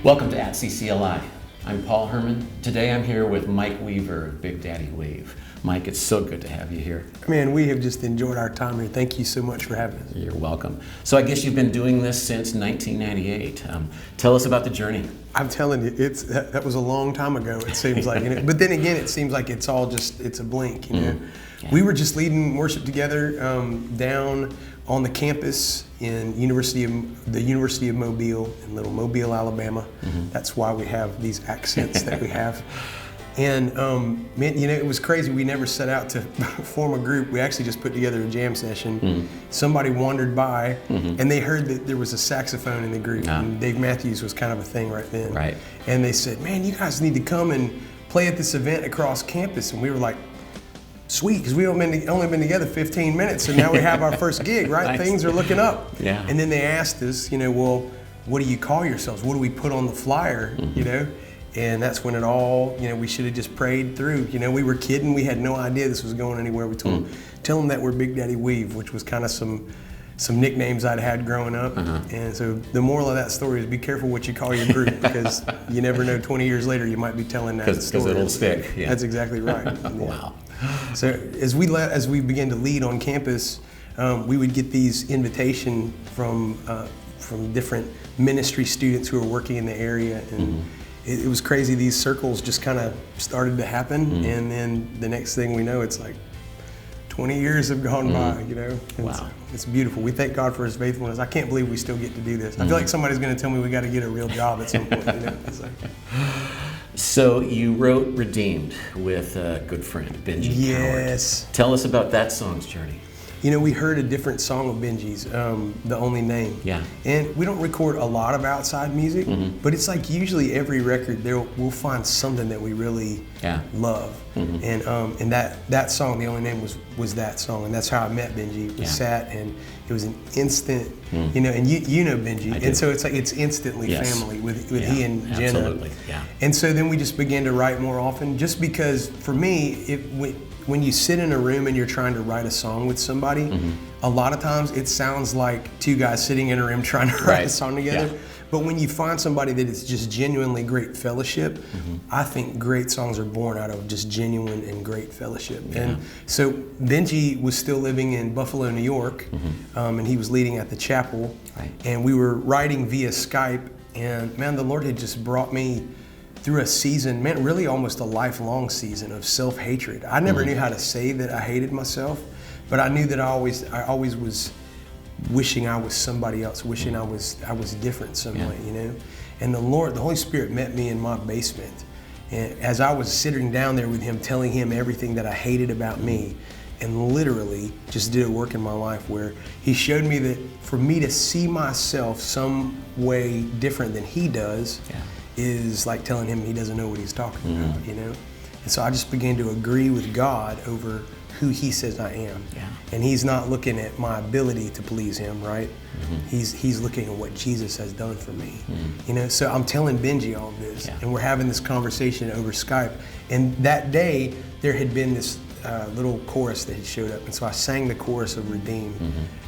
Welcome to @CCLI. I'm Paul Herman. Today I'm here with Mike Weaver of Big Daddy Wave. Mike, it's so good to have you here. Man, we have just enjoyed our time here. Thank you so much for having us. You're welcome. So I guess you've been doing this since 1998. Tell us about the journey. I'm telling you, that was a long time ago, it seems like. But then again, it seems like it's a blink, you know. Yeah. We were just leading worship together down on the campus in the University of Mobile in Little Mobile, Alabama. Mm-hmm. That's why we have these accents that we have. And man, it was crazy. We never set out to form a group. We actually just put together a jam session. Mm-hmm. Somebody wandered by, and they heard that there was a saxophone in the group. And Dave Matthews was kind of a thing right then. Right. And they said, "Man, you guys need to come and play at this event across campus." And we were like, "Sweet," because we only been together 15 minutes, and now we have our first gig, right? Nice. Things are looking up. Yeah. And then they asked us, well, what do you call yourselves? What do we put on the flyer? Mm-hmm. And that's when it all, we should have just prayed through. We were kidding. We had no idea this was going anywhere. We told them, tell them that we're Big Daddy Weave, which was kind of some nicknames I'd had growing up. Uh-huh. And so the moral of that story is be careful what you call your group, because you never know, 20 years later you might be telling that story. Because it'll stick. Yeah. That's exactly right. Yeah. Wow. So as we began to lead on campus, we would get these invitation from different ministry students who are working in the area, and it was crazy. These circles just kind of started to happen, and then the next thing we know, it's like 20 years have gone by. Wow. It's beautiful. We thank God for His faithfulness. I can't believe we still get to do this. I feel like somebody's going to tell me we got to get a real job at some point. It's like, So you wrote Redeemed with a good friend, Benji Yes. Howard. Tell us about that song's journey. We heard a different song of Benji's, The Only Name. Yeah. And we don't record a lot of outside music, but it's like usually every record we'll find something that we really love. Mm-hmm. And that song, The Only Name, was that song, and that's how I met Benji. We sat, and it was an instant, and you know Benji, and so it's like it's instantly family with he and Jenna. Absolutely. Yeah. And so then we just began to write more often, just because for me, when you sit in a room and you're trying to write a song with somebody, a lot of times it sounds like two guys sitting in a room trying to write a song together. Yeah. But when you find somebody that is just genuinely great fellowship, I think great songs are born out of just genuine and great fellowship. Yeah. And so Benji was still living in Buffalo, New York, and he was leading at the chapel. Right. And we were writing via Skype, and man, the Lord had just brought me through a season, man, really almost a lifelong season of self-hatred. I never knew how to say that I hated myself, but I knew that I always was wishing I was somebody else, wishing I was different some way, And the Holy Spirit met me in my basement. And as I was sitting down there with Him, telling Him everything that I hated about me, and literally just did a work in my life where He showed me that for me to see myself some way different than He does, is like telling Him He doesn't know what He's talking about, And so I just began to agree with God over who He says I am. Yeah. And He's not looking at my ability to please Him, right? He's looking at what Jesus has done for me. So I'm telling Benji all of this, and we're having this conversation over Skype. And that day, there had been this little chorus that had showed up. And so I sang the chorus of Redeemed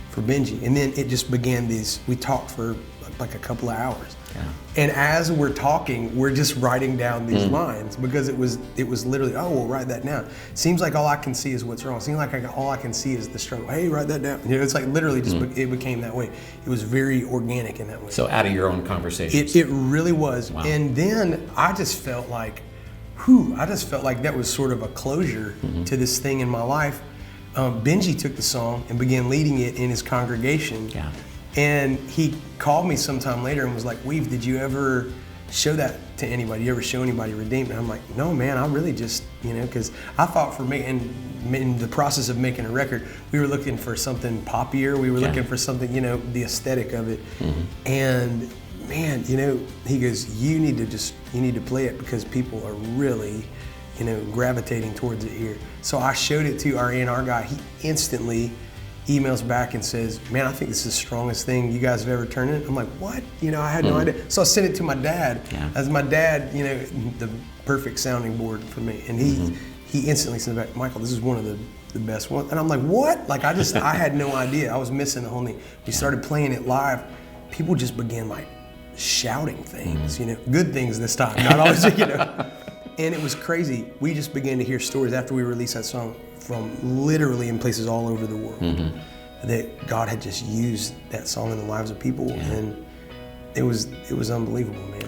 for Benji. And then it just began we talked for like a couple of hours. Yeah. And as we're talking, we're just writing down these lines, because it was literally, we'll write that down. Seems like all I can see is what's wrong. Seems like all I can see is the struggle. Hey, write that down. It's like literally just it became that way. It was very organic in that way. So out of your own conversations. It really was. Wow. And then I just felt like, that was sort of a closure to this thing in my life. Benji took the song and began leading it in his congregation. Yeah. And he called me sometime later and was like, "Weave, did you ever show that to anybody? You ever show anybody Redeemed?" And I'm like, "No, man, I really just, because I thought for me, and in the process of making a record, we were looking for something poppier. We were looking for something, the aesthetic of it. And man, he goes, you need to play it because people are really, gravitating towards it here." So I showed it to our A&R guy. He instantly emails back and says, "Man, I think this is the strongest thing you guys have ever turned in." I'm like, "What?" I had no idea. So I sent it to my dad. Yeah. As my dad, the perfect sounding board for me. And he instantly sent back, "Michael, this is one of the best ones." And I'm like, "What?" Like I had no idea. I was missing the whole thing. We started playing it live. People just began like shouting things, good things this time, not always, And it was crazy. We just began to hear stories after we released that song from literally in places all over the world that God had just used that song in the lives of people, and it was unbelievable, man.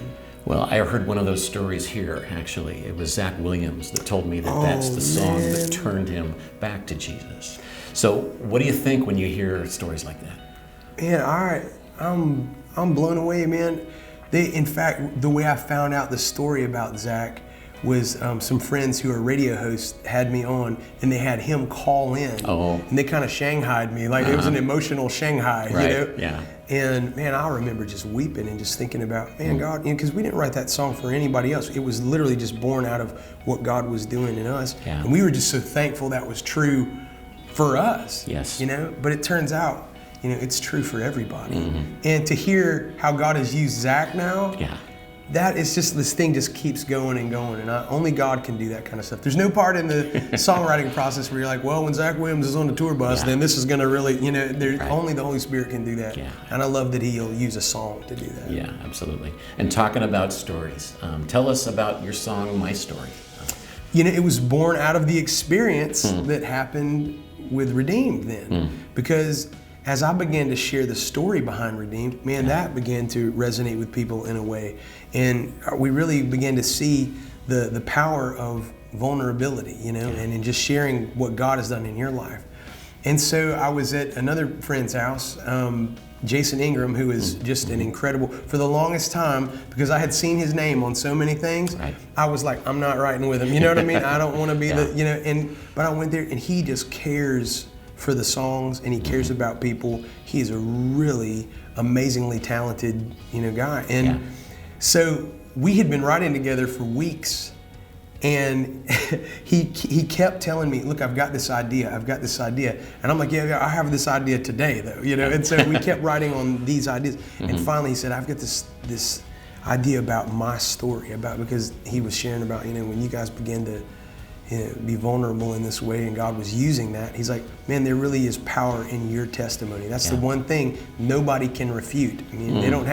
Well, I heard one of those stories here, actually. It was Zach Williams that told me that that's the song that turned him back to Jesus. So what do you think when you hear stories like that? Man, I'm blown away, man. In fact, the way I found out the story about Zach was some friends who are radio hosts had me on, and they had him call in, and they kind of shanghaied me, like it was an emotional Shanghai, Yeah. And man, I remember just weeping and just thinking about, man, God, because we didn't write that song for anybody else. It was literally just born out of what God was doing in us, and we were just so thankful that was true for us. Yes. But it turns out, it's true for everybody. And to hear how God has used Zach now. That is just, this thing just keeps going and going, and only God can do that kind of stuff. There's no part in the songwriting process where you're like, well, when Zach Williams is on the tour bus, then this is going to really, only the Holy Spirit can do that. And I love that He'll use a song to do that. Yeah, absolutely. And talking about stories, tell us about your song, My Story. It was born out of the experience that happened with Redeemed then, because as I began to share the story behind Redeemed, man, that began to resonate with people in a way. And we really began to see the power of vulnerability, and in just sharing what God has done in your life. And so I was at another friend's house, Jason Ingram, who is just an incredible, for the longest time, because I had seen his name on so many things, I was like, I'm not writing with him, you know what I mean? I don't want to be but I went there, and he just cares for the songs, and he cares about people. He's a really amazingly talented, guy. And so we had been writing together for weeks, and he kept telling me, look, I've got this idea. And I'm like, yeah, I have this idea today, though, And so we kept writing on these ideas. And finally he said, I've got this idea about my story, because he was sharing about, when you guys began to be vulnerable in this way, and God was using that. He's like, man, there really is power in your testimony. That's the one thing nobody can refute. I mean, they don't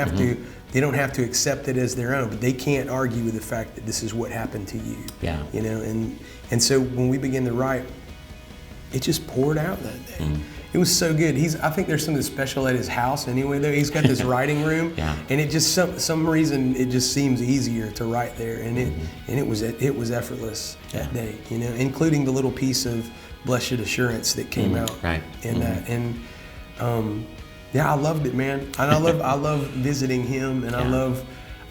have to accept it as their own, but they can't argue with the fact that this is what happened to you. And so when we began to write, it just poured out that day. It was so good. I think there's something special at his house anyway, though. He's got this writing room, and it just some reason it just seems easier to write there, and it was effortless that day, including the little piece of Blessed Assurance that came out in that, and I loved it, man. And I love visiting him, and I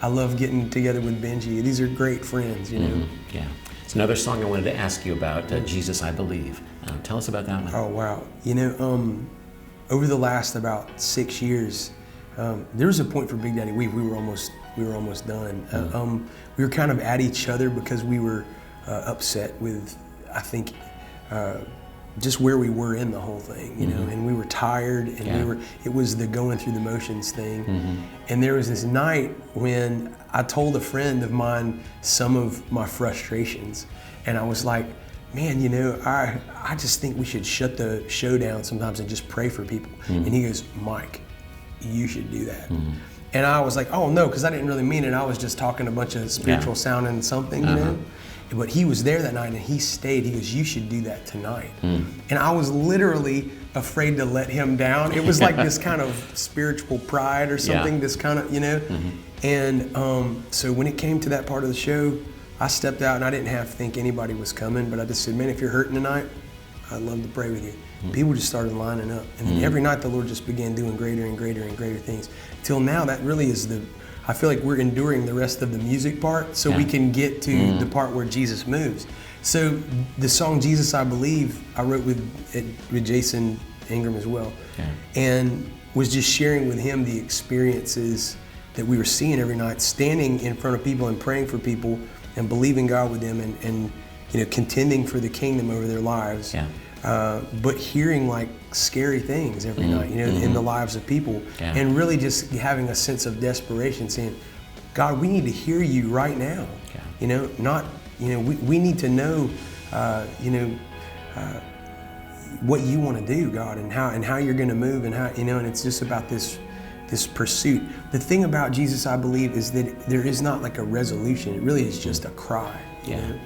love getting together with Benji. These are great friends, It's another song I wanted to ask you about, Jesus, I Believe. Tell us about that one. Oh, wow. Over the last about 6 years, there was a point for Big Daddy Weave. We were almost done. We were kind of at each other because we were upset with, I think, just where we were in the whole thing, and we were tired, and it was the going through the motions thing. And there was this night when I told a friend of mine some of my frustrations, and I was like, man, I just think we should shut the show down sometimes and just pray for people. And he goes, Mike, you should do that. And I was like, oh no, because I didn't really mean it. I was just talking a bunch of spiritual sounding something, But he was there that night, and he stayed. He goes, you should do that tonight. And I was literally afraid to let him down. It was like this kind of spiritual pride or something, this kind of, And so when it came to that part of the show, I stepped out, and I didn't have to think anybody was coming, but I just said, man, if you're hurting tonight, I'd love to pray with you. People just started lining up. And then every night the Lord just began doing greater and greater and greater things. Till now, that really is I feel like we're enduring the rest of the music part so we can get to the part where Jesus moves. So the song Jesus I Believe, I wrote with Jason Ingram as well. And was just sharing with him the experiences that we were seeing every night, standing in front of people and praying for people and believing God with them, and contending for the kingdom over their lives. But hearing like scary things every night, in the lives of people, and really just having a sense of desperation, saying, God, we need to hear you right now. We need to know, what you want to do, God, and how you're going to move, and how, and it's just about this this pursuit. The thing about Jesus, I believe, is that there is not like a resolution. It really is just a cry. You know?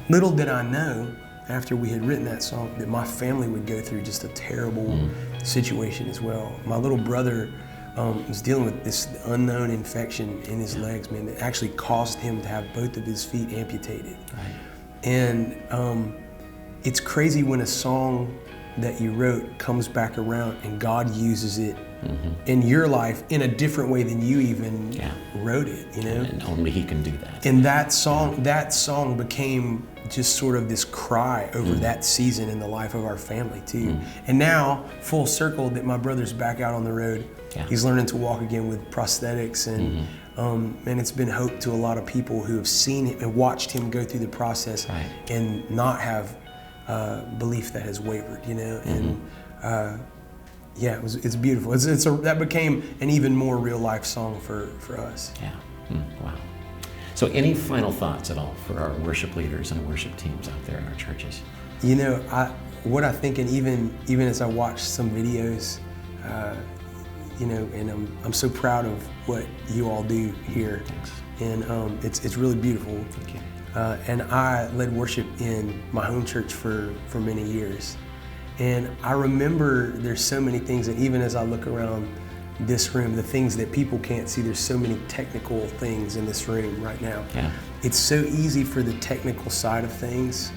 Little did I know, after we had written that song, that my family would go through just a terrible situation as well. My little brother was dealing with this unknown infection in his legs, man, that actually caused him to have both of his feet amputated. Right. And it's crazy when a song that you wrote comes back around and God uses it in your life in a different way than you even wrote it, you know? And only He can do that. And that song became just sort of this cry over that season in the life of our family too. And now, full circle, that my brother's back out on the road. He's learning to walk again with prosthetics, and it's been hope to a lot of people who have seen him and watched him go through the process and not have belief that has wavered, you know. And it's beautiful. That became an even more real life song for us. Wow. So any final thoughts at all for our worship leaders and worship teams out there in our churches? You know, what I think, and even as I watch some videos, you know, and I'm so proud of what you all do here. Thanks. And it's really beautiful. Thank you. And I led worship in my home church for many years. And I remember there's so many things that even as I look around this room, the things that people can't see, there's so many technical things in this room right now. It's so easy for the technical side of things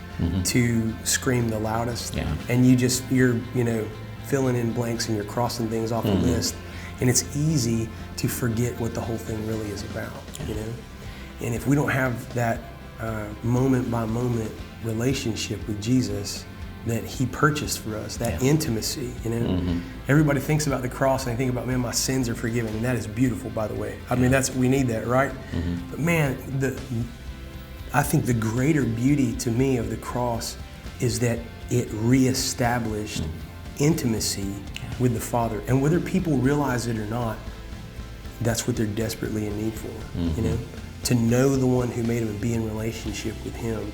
to scream the loudest. And you're you know, filling in blanks and you're crossing things off the list. And it's easy to forget what the whole thing really is about, you know? And if we don't have that moment by moment relationship with Jesus that He purchased for us, that intimacy, you know? Everybody thinks about the cross and they think about, man, my sins are forgiven, and that is beautiful, by the way. I mean, we need that, right? But man, I think the greater beauty to me of the cross is that it reestablished intimacy with the Father. And whether people realize it or not, that's what they're desperately in need for, you know? To know the one who made them and be in relationship with Him.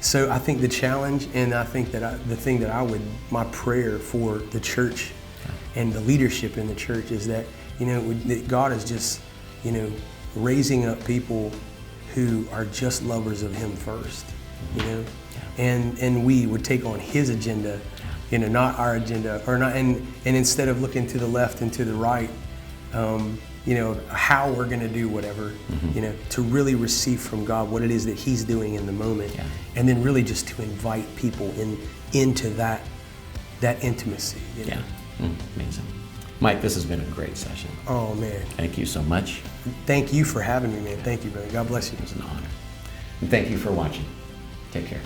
So I think the challenge, and I think that the thing that my prayer for the church and the leadership in the church is that, you know, that God is just, you know, raising up people who are just lovers of Him first, you know? And we would take on His agenda, you know, not our agenda, or not, and instead of looking to the left and to the right, you know, how we're going to do whatever, you know, to really receive from God what it is that He's doing in the moment, and then really just to invite people into that intimacy. You know? Amazing. Mike, this has been a great session. Oh, man. Thank you so much. Thank you for having me, man. Thank you, brother. God bless you. It was an honor. And thank you for watching. Take care.